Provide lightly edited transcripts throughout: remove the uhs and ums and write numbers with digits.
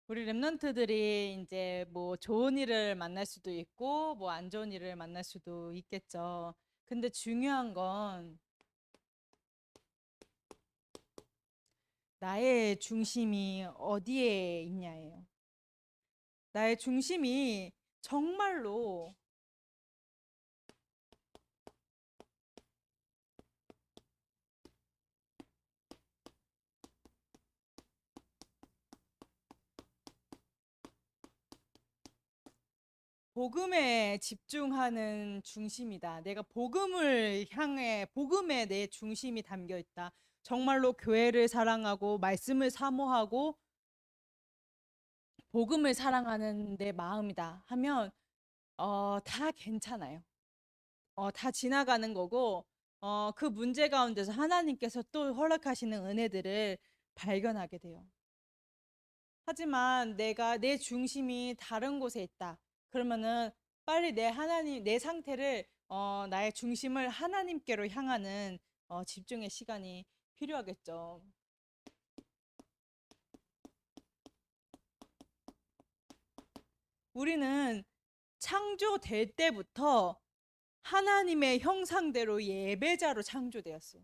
우리 랩런트들이 이제 뭐 좋은 일을 만날 수도 있고 뭐 안 좋은 일을 만날 수도 있겠죠. 근데 중요한 건 나의 중심이 어디에 있냐예요. 나의 중심이 정말로 복음에 집중하는 중심이다. 내가 복음을 향해 복음에 내 중심이 담겨 있다. 정말로 교회를 사랑하고 말씀을 사모하고 복음을 사랑하는 내 마음이다 하면 다 괜찮아요. 다 지나가는 거고 그 문제 가운데서 하나님께서 또 허락하시는 은혜들을 발견하게 돼요. 하지만 내가 내 중심이 다른 곳에 있다. 그러면은 빨리 내 상태를 나의 중심을 하나님께로 향하는 집중의 시간이 필요하겠죠. 우리는 창조될 때부터 하나님의 형상대로 예배자로 창조되었어요.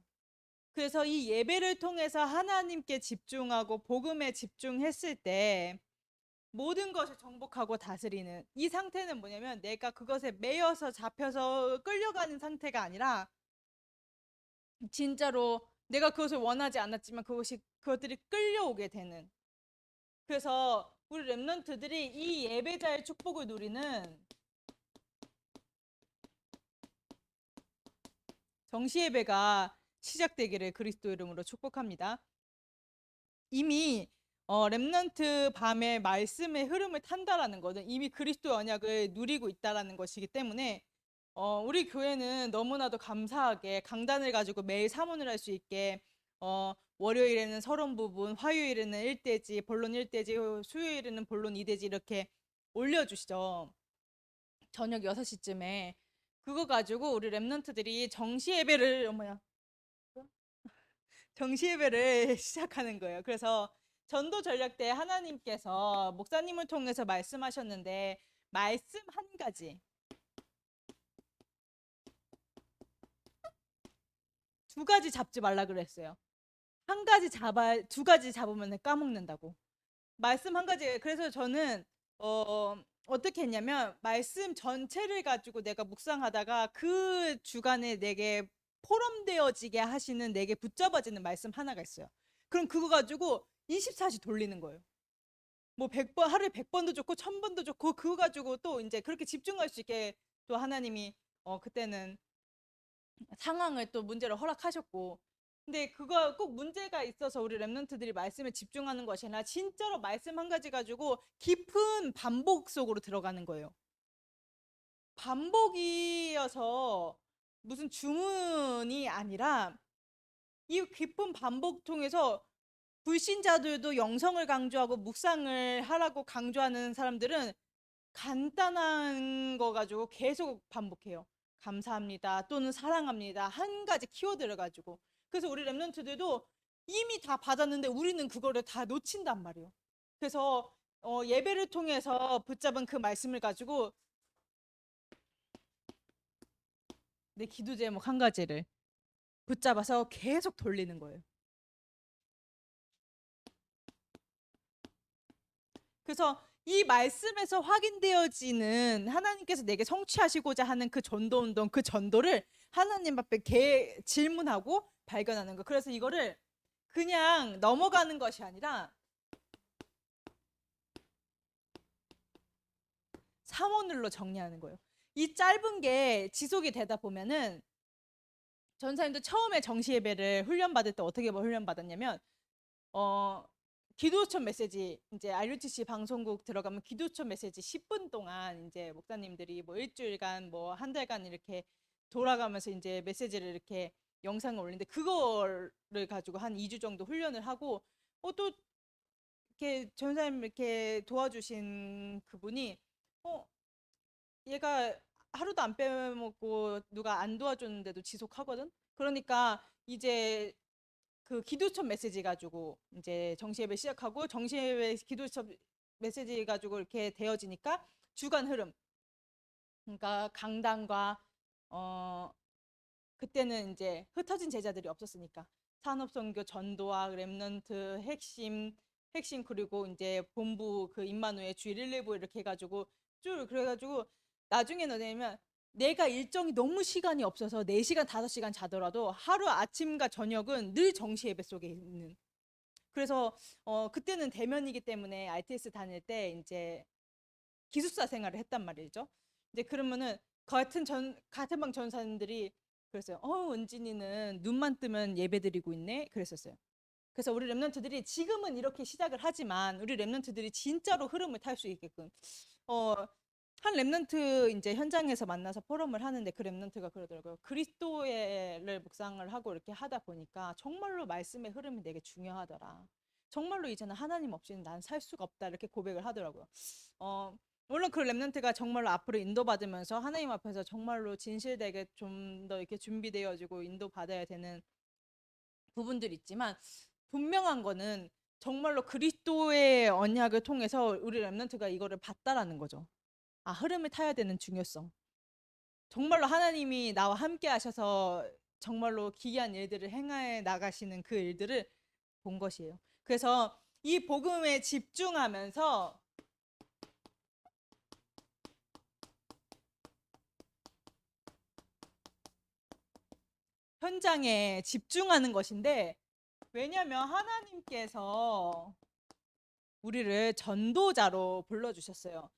그래서 이 예배를 통해서 하나님께 집중하고 복음에 집중했을 때 모든 것을 정복하고 다스리는 이 상태는 뭐냐면 내가 그것에 매여서 잡혀서 끌려가는 상태가 아니라 진짜로 내가 그것을 원하지 않았지만 그것들이 끌려오게 되는. 그래서 우리 랩런트들이 이 예배자의 축복을 누리는 정시 예배가 시작되기를 그리스도 이름으로 축복합니다. 이미 렘넌트 밤의 말씀의 흐름을 탄다라는 것은 이미 그리스도 언약을 누리고 있다라는 것이기 때문에 우리 교회는 너무나도 감사하게 강단을 가지고 매일 사모를 할 수 있게 월요일에는 서론 부분, 화요일에는 1대지, 본론 1대지, 수요일에는 본론 2대지 이렇게 올려주시죠. 저녁 6시쯤에 그거 가지고 우리 렘넌트들이 정시 예배를 정시 예배를 시작하는 거예요. 그래서 전도 전략 때 하나님께서 목사님을 통해서 말씀하셨는데 말씀 한 가지, 두 가지 잡지 말라 그랬어요. 한 가지 잡아 두 가지 잡으면 까먹는다고. 말씀 한 가지. 그래서 저는 어떻게 했냐면 말씀 전체를 가지고 내가 묵상하다가 그 주간에 내게 포럼되어지게 하시는 내게 붙잡아지는 말씀 하나가 있어요. 그럼 그거 가지고 24시 돌리는 거예요. 뭐 100번 하루에 100번도 좋고 1000번도 좋고 그거 가지고 또 이제 그렇게 집중할 수 있게 또 하나님이 그때는 상황을 또 문제를 허락하셨고 근데 그거 꼭 문제가 있어서 우리 랩런트들이 말씀에 집중하는 것이 아니라 진짜로 말씀 한 가지 가지고 깊은 반복 속으로 들어가는 거예요. 반복이어서 무슨 주문이 아니라 이 깊은 반복 통해서 불신자들도 영성을 강조하고 묵상을 하라고 강조하는 사람들은 간단한 거 가지고 계속 반복해요. 감사합니다 또는 사랑합니다 한 가지 키워드를 가지고. 그래서 우리 랩런트들도 이미 다 받았는데 우리는 그거를 다 놓친단 말이에요. 그래서 예배를 통해서 붙잡은 그 말씀을 가지고 내 기도 제목 한 가지를 붙잡아서 계속 돌리는 거예요. 그래서 이 말씀에서 확인되어지는 하나님께서 내게 성취하시고자 하는 그 전도 운동, 그 전도를 하나님 앞에 질문하고 발견하는 거. 그래서 이거를 그냥 넘어가는 것이 아니라 삼원을로 정리하는 거예요. 이 짧은 게 지속이 되다 보면은 전사님도 처음에 정시 예배를 훈련받을 때 어떻게 훈련받았냐면 어 기도처 메시지 이제 RUTC 방송국 들어가면 기도처 메시지 10분 동안 이제 목사님들이 뭐 일주일간 뭐 한 달간 이렇게 돌아가면서 이제 메시지를 이렇게 영상을 올리는데 그거를 가지고 한 2주 정도 훈련을 하고 또 이렇게 전사님 이렇게 도와주신 그분이 어 얘가 하루도 안 빼먹고 누가 안 도와줬는데도 지속하거든. 그러니까 이제 그 기도처 메시지 가지고 이제 정시예배 시작하고 정시예배 기도처 메시지 가지고 이렇게 되어지니까 주간 흐름. 그러니까 강단과 그때는 이제 흩어진 제자들이 없었으니까 산업선교 전도학 렘넌트 핵심 그리고 이제 본부 그 임마누엘 주일 1, 2부 이렇게 해가지고 쭉 그래가지고 나중에는 뭐냐면 내가 일정이 너무 시간이 없어서 4시간 5시간 자더라도 하루 아침과 저녁은 늘 정시 예배 속에 있는. 그래서 그때는 대면이기 때문에 RTS 다닐 때 이제 기숙사 생활을 했단 말이죠. 이제 그러면은 같은 방 전사님들이 그랬어요. 은진이는 눈만 뜨면 예배드리고 있네. 그랬었어요. 그래서 우리 랩런트들이 지금은 이렇게 시작을 하지만 우리 랩런트들이 진짜로 흐름을 탈 수 있게끔 어, 한 랩런트 이제 현장에서 만나서 포럼을 하는데 그 랩런트가 그러더라고요. 그리스도를 묵상을 하고 이렇게 하다 보니까 정말로 말씀의 흐름이 되게 중요하더라. 정말로 이제는 하나님 없이는 난 살 수가 없다 이렇게 고백을 하더라고요. 어, 물론 그 랩런트가 정말로 앞으로 인도받으면서 하나님 앞에서 정말로 진실되게 좀 더 이렇게 준비되어지고 인도받아야 되는 부분들이 있지만 분명한 거는 정말로 그리스도의 언약을 통해서 우리 랩런트가 이거를 봤다라는 거죠. 아, 흐름을 타야 되는 중요성. 정말로 하나님이 나와 함께 하셔서 정말로 기이한 일들을 행해 나가시는 그 일들을 본 것이에요. 그래서 이 복음에 집중하면서 현장에 집중하는 것인데, 왜냐하면 하나님께서 우리를 전도자로 불러주셨어요.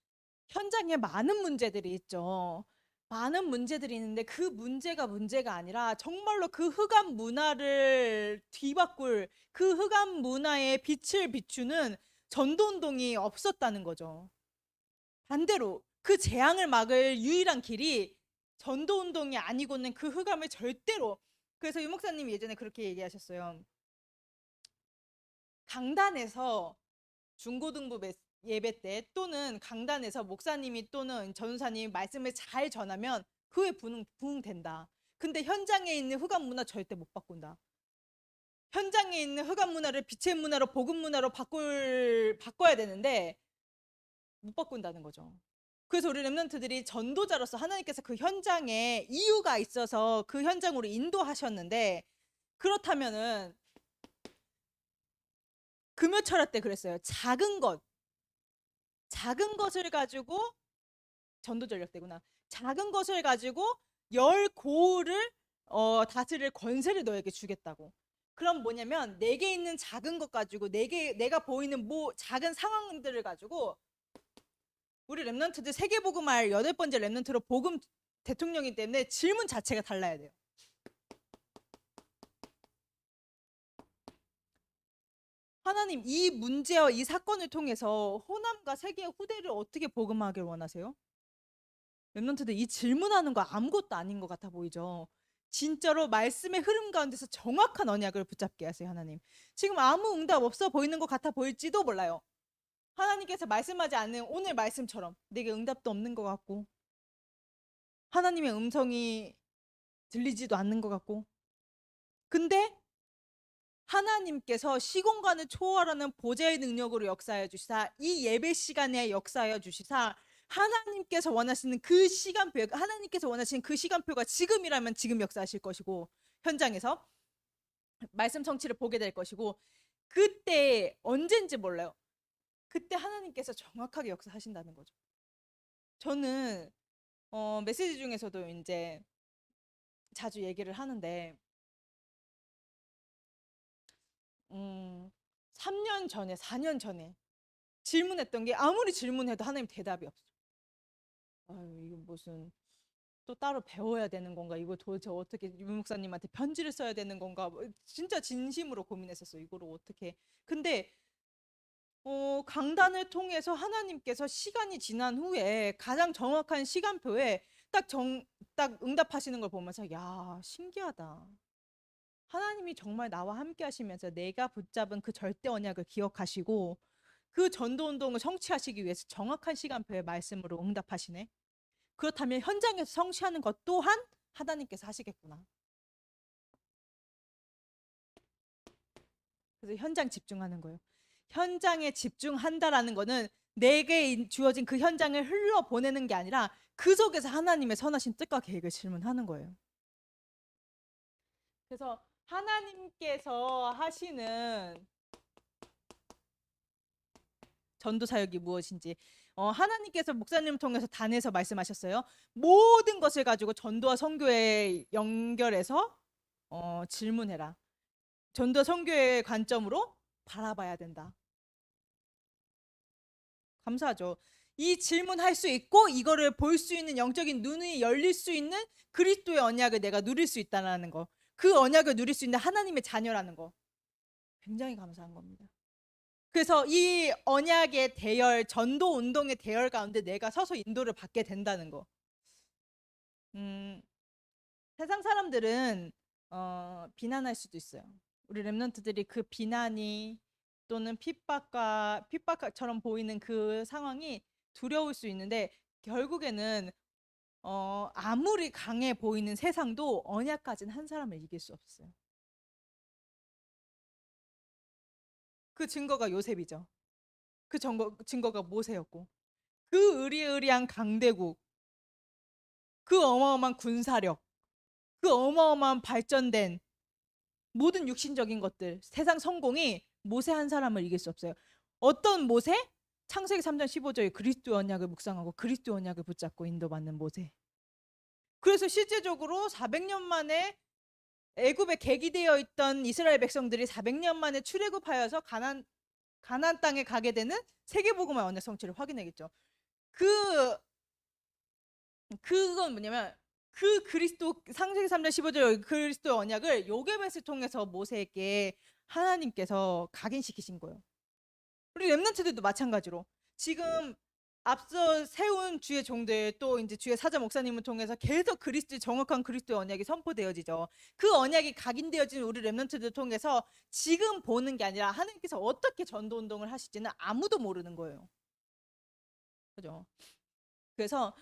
현장에 많은 문제들이 있죠. 많은 문제들이 있는데 그 문제가 아니라 정말로 그 흑암 문화를 뒤바꿀 그 흑암 문화에 빛을 비추는 전도운동이 없었다는 거죠. 반대로 그 재앙을 막을 유일한 길이 전도운동이 아니고는 그 흑암을 절대로. 그래서 유 목사님이 예전에 그렇게 얘기하셨어요. 강단에서 중고등부 예배 때 또는 강단에서 목사님이 또는 전사님이 말씀을 잘 전하면 그에 부응된다. 근데 현장에 있는 흑암 문화 절대 못 바꾼다. 현장에 있는 흑암 문화를 빛의 문화로 복음 문화로 바꿔야 되는데 못 바꾼다는 거죠. 그래서 우리 렘넌트들이 전도자로서 하나님께서 그 현장에 이유가 있어서 그 현장으로 인도하셨는데, 그렇다면은 금요철학 때 그랬어요. 작은 것을 가지고 전도 전략 때구나. 작은 것을 가지고 열 고울을 다스릴 권세를 너에게 주겠다고. 그럼 뭐냐면 내게 있는 작은 것 가지고 내가 보이는 작은 상황들을 가지고 우리 랩런트들 세계복음할 8번째 랩런트로 복음 대통령이기 때문에 질문 자체가 달라야 돼요. 하나님, 이 문제와 이 사건을 통해서 호남과 세계 후대를 어떻게 복음하길 원하세요? 랩런트들 이 질문하는 거 아무것도 아닌 것 같아 보이죠? 진짜로 말씀의 흐름 가운데서 정확한 언약을 붙잡게 하세요, 하나님. 지금 아무 응답 없어 보이는 것 같아 보일지도 몰라요. 하나님께서 말씀하지 않는 오늘 말씀처럼 내게 응답도 없는 것 같고 하나님의 음성이 들리지도 않는 것 같고, 근데 하나님께서 시공간을 초월하는 보좌의 능력으로 역사하여 주시사 이 예배 시간에 역사하여 주시사 하나님께서 원하시는 그 시간표, 하나님께서 원하시는 그 시간표가 지금이라면 지금 역사하실 것이고 현장에서 말씀 성취를 보게 될 것이고, 그때 언젠지 몰라요. 그때 하나님께서 정확하게 역사하신다는 거죠. 저는 메시지 중에서도 이제 자주 얘기를 하는데 3년 전에 4년 전에 질문했던 게 아무리 질문해도 하나님 대답이 없어. 아유, 이거 무슨 또 따로 배워야 되는 건가? 이거 도대체 어떻게 유 목사님한테 편지를 써야 되는 건가? 진짜 진심으로 고민했었어. 이거를 어떻게. 근데 강단을 통해서 하나님께서 시간이 지난 후에 가장 정확한 시간표에 딱 응답하시는 걸 보면서 야, 신기하다. 하나님이 정말 나와 함께 하시면서 내가 붙잡은 그 절대 언약을 기억하시고 그 전도 운동을 성취하시기 위해서 정확한 시간표의 말씀으로 응답하시네. 그렇다면 현장에서 성취하는 것 또한 하나님께서 하시겠구나. 그래서 현장 집중하는 거예요. 현장에 집중한다라는 거는 내게 주어진 그 현장을 흘러보내는 게 아니라 그 속에서 하나님의 선하신 뜻과 계획을 질문하는 거예요. 그래서 하나님께서 하시는 전도 사역이 무엇인지 하나님께서 목사님을 통해서 단에서 말씀하셨어요. 모든 것을 가지고 전도와 선교에 연결해서 질문해라. 전도와 선교의 관점으로 바라봐야 된다. 감사하죠. 이 질문할 수 있고 이거를 볼 수 있는 영적인 눈이 열릴 수 있는 그리스도의 언약을 내가 누릴 수 있다는 거. 그 언약을 누릴 수 있는 하나님의 자녀라는 거. 굉장히 감사한 겁니다. 그래서 이 언약의 대열, 전도 운동의 대열 가운데 내가 서서 인도를 받게 된다는 거. 세상 사람들은 비난할 수도 있어요. 우리 렘넌트들이 그 비난이 또는 핍박처럼 보이는 그 상황이 두려울 수 있는데 결국에는 아무리 강해 보이는 세상도 언약 가진 한 사람을 이길 수 없어요. 그 증거가 요셉이죠. 그 증거가 모세였고 그 의리의리한 강대국, 그 어마어마한 군사력, 그 어마어마한 발전된 모든 육신적인 것들, 세상 성공이 모세 한 사람을 이길 수 없어요. 어떤 모세? 창세기 3장 15절에 그리스도 언약을 묵상하고 그리스도 언약을 붙잡고 인도받는 모세. 그래서 실제적으로 400년 만에 애굽에 객기되어 있던 이스라엘 백성들이 400년 만에 출애굽하여서 가나안 땅에 가게 되는 세계복음화 언약 성취를 확인하겠죠. 그건 뭐냐면 그 그리스도 창세기 3장 15절 그리스도 언약을 요게벳을 통해서 모세에게 하나님께서 각인시키신 거예요. 우리 렘넌트들도 마찬가지로 지금 앞서 세운 주의 종들 또 이제 주의 사자 목사님을 통해서 계속 그리스도의 정확한 그리스도의 언약이 선포되어지죠. 그 언약이 각인되어진 우리 렘넌트들 통해서 지금 보는 게 아니라 하나님께서 어떻게 전도 운동을 하실지는 아무도 모르는 거예요. 그죠? 그래서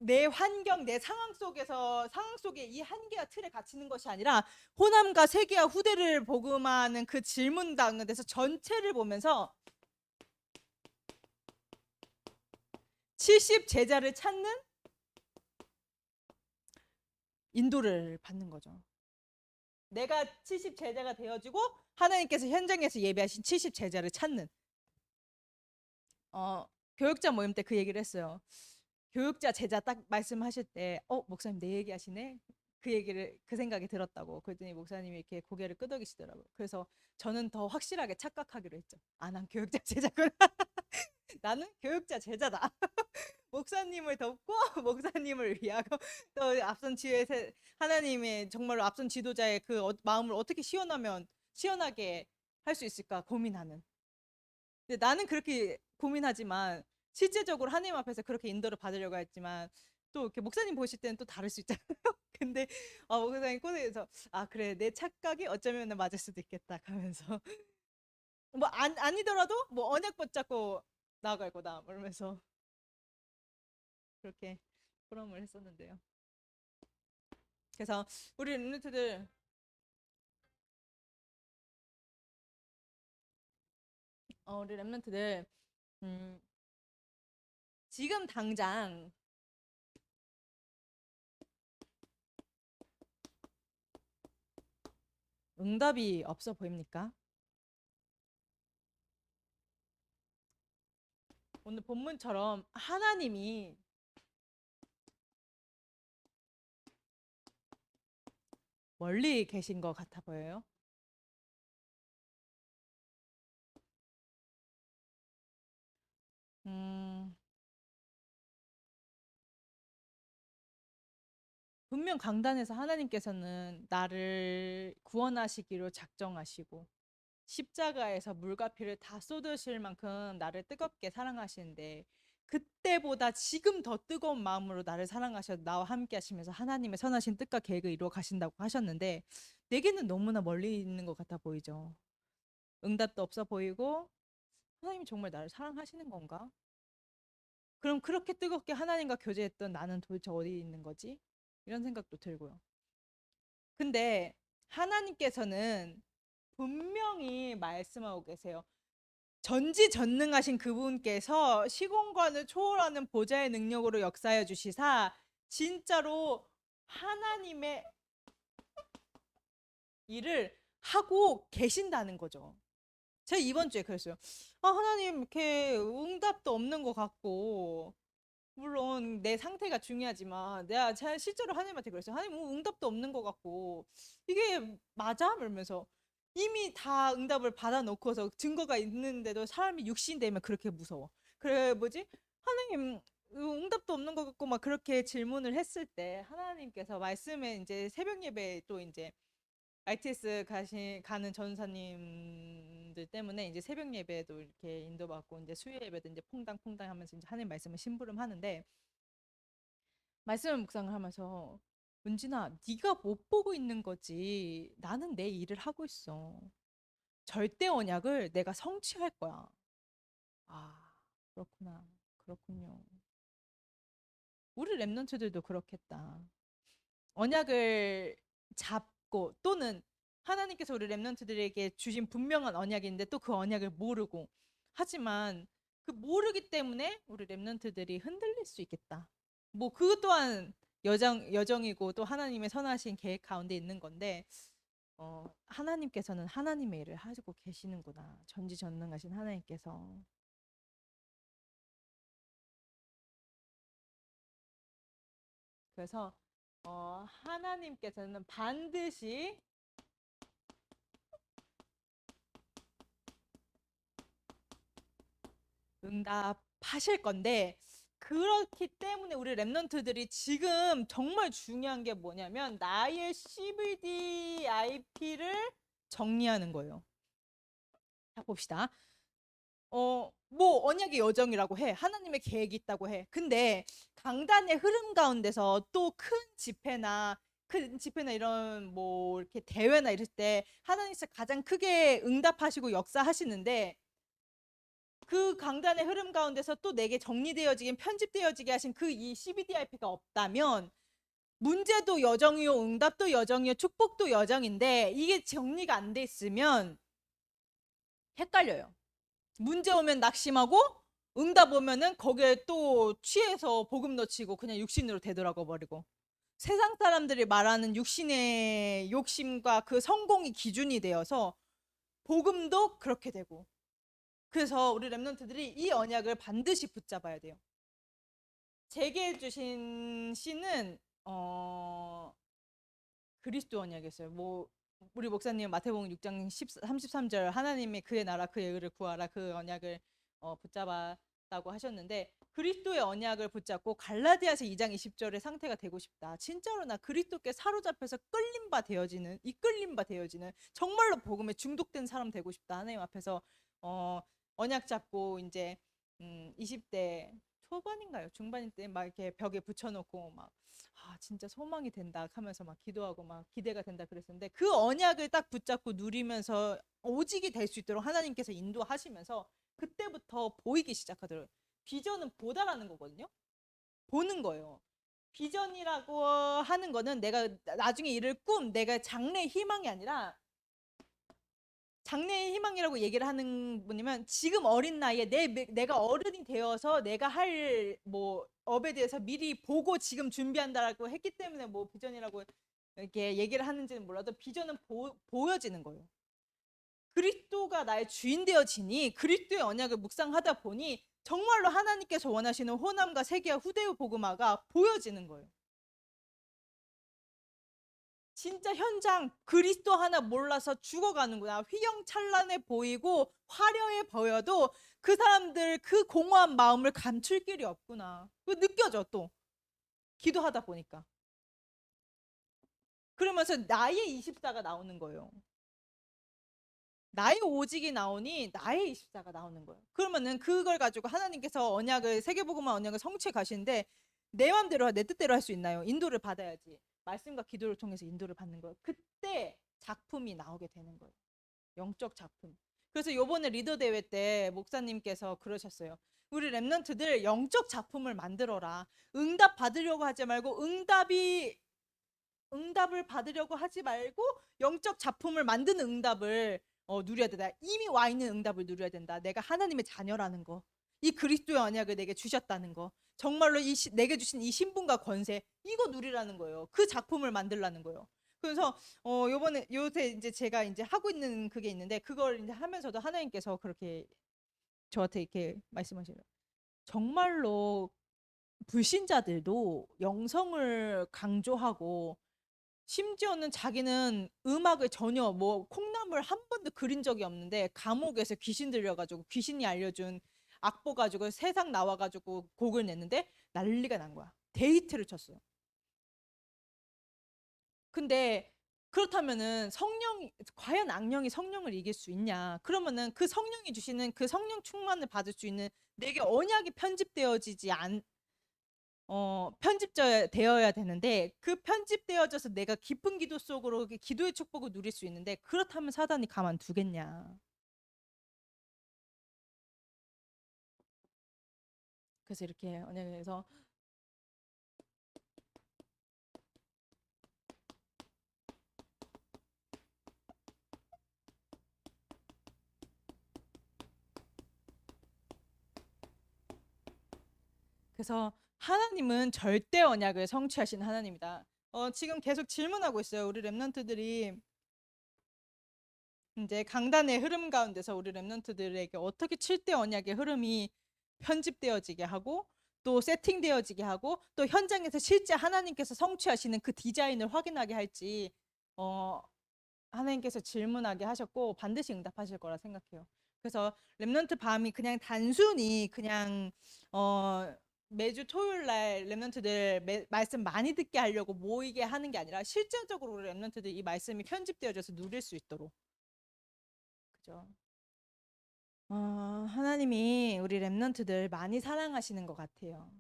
내 환경, 내 상황 속에 이 한계와 틀에 갇히는 것이 아니라 호남과 세계와 후대를 복음하는 그 질문 가운데서 전체를 보면서 70 제자를 찾는 인도를 받는 거죠. 내가 70 제자가 되어지고 하나님께서 현장에서 예배하신 70 제자를 찾는 교육자 모임 때 그 얘기를 했어요. 교육자 제자 딱 말씀하실 때 목사님 내 얘기하시네 그 생각이 들었다고. 그랬더니 목사님이 이렇게 고개를 끄덕이시더라고요. 그래서 저는 더 확실하게 착각하기로 했죠. 난 교육자 제자구나. 나는 교육자 제자다. 목사님을 돕고 목사님을 위하고 또 앞선 하나님의 정말로 앞선 지도자의 그 마음을 어떻게 시원하게 할 수 있을까 고민하는. 근데 나는 그렇게 고민하지만 실제적으로 하나님 앞에서 그렇게 인도를 받으려고 했지만 또 이렇게 목사님 보실 때는 또 다를 수 있잖아요. 근데 목사님 꼬리에서 그래 내 착각이 어쩌면 맞을 수도 있겠다 하면서 뭐 아니더라도 뭐 언약 붙잡고 나아갈 거다 이러면서 그렇게 포럼을 했었는데요. 그래서 우리 룸메트들 우리 랩런트들 지금 당장 응답이 없어 보입니까? 오늘 본문처럼 하나님이 멀리 계신 것 같아 보여요. 분명 강단에서 하나님께서는 나를 구원하시기로 작정하시고 십자가에서 물과 피를 다 쏟으실 만큼 나를 뜨겁게 사랑하시는데 그때보다 지금 더 뜨거운 마음으로 나를 사랑하셔 나와 함께 하시면서 하나님의 선하신 뜻과 계획을 이루어 가신다고 하셨는데 내게는 너무나 멀리 있는 것 같아 보이죠. 응답도 없어 보이고 하나님이 정말 나를 사랑하시는 건가? 그럼 그렇게 뜨겁게 하나님과 교제했던 나는 도대체 어디 있는 거지? 이런 생각도 들고요. 근데 하나님께서는 분명히 말씀하고 계세요. 전지전능하신 그분께서 시공간을 초월하는 보좌의 능력으로 역사하여 주시사 진짜로 하나님의 일을 하고 계신다는 거죠. 제가 이번 주에 그랬어요. 하나님 이렇게 응답도 없는 것 같고, 물론 내 상태가 중요하지만 내가 제가 실제로 하나님한테 그랬어요. 하나님 응답도 없는 것 같고 이게 맞아? 이러면서 이미 다 응답을 받아놓고서 증거가 있는데도 사람이 육신되면 그렇게 무서워. 그래 뭐지? 하나님 응답도 없는 것 같고 막 그렇게 질문을 했을 때 하나님께서 말씀에 이제 새벽 예배 또 이제 RTS 가는 전사님들 때문에 이제 새벽 예배도 이렇게 인도받고 이제 수요 예배도 이제 퐁당퐁당 하면서 이제 하나님 말씀을 심부름하는데 말씀을 묵상을 하면서 은진아 네가 못 보고 있는 거지 나는 내 일을 하고 있어. 절대 언약을 내가 성취할 거야. 아 그렇구나. 그렇군요. 우리 랩런트들도 그렇겠다. 언약을 잡고 또는 하나님께서 우리 랩런트들에게 주신 분명한 언약인데 또 그 언약을 모르고 하지만 그 모르기 때문에 우리 랩런트들이 흔들릴 수 있겠다. 뭐 그것 또한 여정이고 또 하나님의 선하신 계획 가운데 있는 건데 하나님께서는 하나님의 일을 하시고 계시는구나. 전지전능하신 하나님께서. 그래서 하나님께서는 반드시 응답하실 건데 그렇기 때문에 우리 랩런트들이 지금 정말 중요한 게 뭐냐면 나의 CVDIP를 정리하는 거예요. 자 봅시다. 뭐 언약의 여정이라고 해. 하나님의 계획이 있다고 해. 근데 강단의 흐름 가운데서 또 큰 집회나 이런 뭐 이렇게 대회나 이럴 때 하나님께서 가장 크게 응답하시고 역사하시는데 그 강단의 흐름 가운데서 또 내게 정리되어지긴 편집되어지게 하신 그 이 CBDIP가 없다면 문제도 여정이요 응답도 여정이요 축복도 여정인데 이게 정리가 안 돼 있으면 헷갈려요. 문제 오면 낙심하고 응답 오면은 거기에 또 취해서 복음 넣치고 그냥 육신으로 되돌아가 버리고 세상 사람들이 말하는 육신의 욕심과 그 성공이 기준이 되어서 복음도 그렇게 되고 그래서 우리 랩런트들이 이 언약을 반드시 붙잡아야 돼요. 제게 주신 씨는 그리스도 언약이었어요. 뭐 우리 목사님 마태복음 6장 33절 하나님의 그의 나라 그의 의를 구하라 그 언약을 붙잡았다고 하셨는데 그리스도의 언약을 붙잡고 갈라디아서 2장 20절의 상태가 되고 싶다. 진짜로 나 그리스도께 사로잡혀서 이끌림 바 되어지는 정말로 복음에 중독된 사람 되고 싶다. 하나님 앞에서 언약 잡고 이제 20대 초반인가요? 중반일 때 막 이렇게 벽에 붙여놓고 막 진짜 소망이 된다 하면서 막 기도하고 막 기대가 된다 그랬었는데 그 언약을 딱 붙잡고 누리면서 오직이 될 수 있도록 하나님께서 인도하시면서 그때부터 보이기 시작하더라고요. 비전은 보다라는 거거든요. 보는 거예요. 비전이라고 하는 거는 내가 나중에 이룰 내가 장래의 희망이 아니라 장래의 희망이라고 얘기를 하는 분이면 지금 어린 나이에 내가 어른이 되어서 내가 할 뭐 업에 대해서 미리 보고 지금 준비한다라고 했기 때문에 뭐 비전이라고 이렇게 얘기를 하는지는 몰라도 비전은 보여지는 거예요. 그리스도가 나의 주인 되어지니 그리스도의 언약을 묵상하다 보니 정말로 하나님께서 원하시는 호남과 세계와 후대의 복음화가 보여지는 거예요. 진짜 현장 그리스도 하나 몰라서 죽어가는구나. 휘영찬란해 보이고 화려해 보여도 그 사람들 그 공허한 마음을 감출 길이 없구나. 그 느껴져 또 기도하다 보니까. 그러면서 나의 24가 나오는 거예요. 나의 오직이 나오니 나의 24가 나오는 거예요. 그러면은 그걸 가지고 하나님께서 세계복음화 언약을 성취해 가시는데 내 맘대로 내 뜻대로 할 수 있나요? 인도를 받아야지. 말씀과 기도를 통해서 인도를 받는 거예요. 그때 작품이 나오게 되는 거예요. 영적 작품. 그래서 요번에 리더 대회 때 목사님께서 그러셨어요. 우리 랩런트들 영적 작품을 만들어라. 응답 받으려고 하지 말고 응답을 받으려고 하지 말고 영적 작품을 만드는 응답을 누려야 된다. 이미 와 있는 응답을 누려야 된다. 내가 하나님의 자녀라는 거. 이 그리스도의 언약을 내게 주셨다는 거. 정말로 내게 주신 이 신분과 권세 이거 누리라는 거예요. 그 작품을 만들라는 거예요. 그래서 요번에 요새 이제 제가 이제 하고 있는 그게 있는데 그걸 이제 하면서도 하나님께서 그렇게 저한테 이렇게 말씀하시는 정말로 불신자들도 영성을 강조하고 심지어는 자기는 음악을 전혀 뭐 콩나물 한 번도 그린 적이 없는데 감옥에서 귀신 들려가지고 귀신이 알려준 악보 가지고 세상 나와가지고 곡을 냈는데 난리가 난 거야. 데이트를 쳤어요. 근데 그렇다면은 과연 악령이 성령을 이길 수 있냐? 그러면은 그 성령이 주시는 그 성령 충만을 받을 수 있는 내게 언약이 편집되어야 되는데 그 편집되어져서 내가 깊은 기도 속으로 기도의 축복을 누릴 수 있는데 그렇다면 사단이 가만두겠냐? 그래서 이렇게 언약에서 그래서 하나님은 절대 언약을 성취하신 하나님이다. 지금 계속 질문하고 있어요. 우리 렘넌트들이 이제 강단의 흐름 가운데서 우리 렘넌트들에게 어떻게 7대 언약의 흐름이 편집되어지게 하고 또 세팅되어지게 하고 또 현장에서 실제 하나님께서 성취하시는 그 디자인을 확인하게 할지 하나님께서 질문하게 하셨고 반드시 응답하실 거라 생각해요. 그래서 렘넌트 밤이 그냥 단순히 그냥 매주 토요일 날 렘넌트들 말씀 많이 듣게 하려고 모이게 하는 게 아니라 실제적으로 우리 렘넌트들 이 말씀이 편집되어져서 누릴 수 있도록 그죠? 하나님이 우리 렘넌트들 많이 사랑하시는 것 같아요.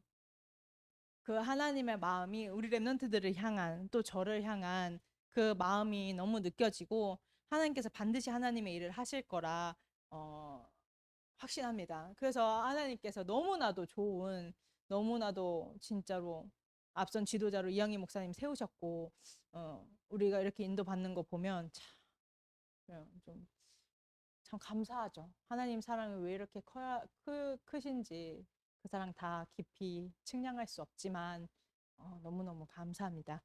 그 하나님의 마음이 우리 렘넌트들을 향한 또 저를 향한 그 마음이 너무 느껴지고 하나님께서 반드시 하나님의 일을 하실 거라 확신합니다. 그래서 하나님께서 너무나도 좋은 너무나도 진짜로 앞선 지도자로 이영희 목사님 세우셨고 우리가 이렇게 인도받는 거 보면 좀 참 감사하죠. 하나님 사랑이 왜 이렇게 크신지 그 사랑 다 깊이 측량할 수 없지만 너무너무 감사합니다.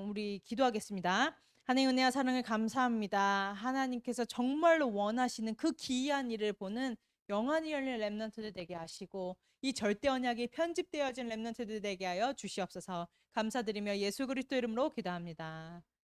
우리 기도하겠습니다. 하나님 은혜와 사랑을 감사합니다. 하나님께서 정말로 원하시는 그 기이한 일을 보는 영안이 열린 렘넌트들 되게 하시고 이 절대 언약이 편집되어진 렘넌트들 되게 하여 주시옵소서. 감사드리며 예수 그리스도 이름으로 기도합니다.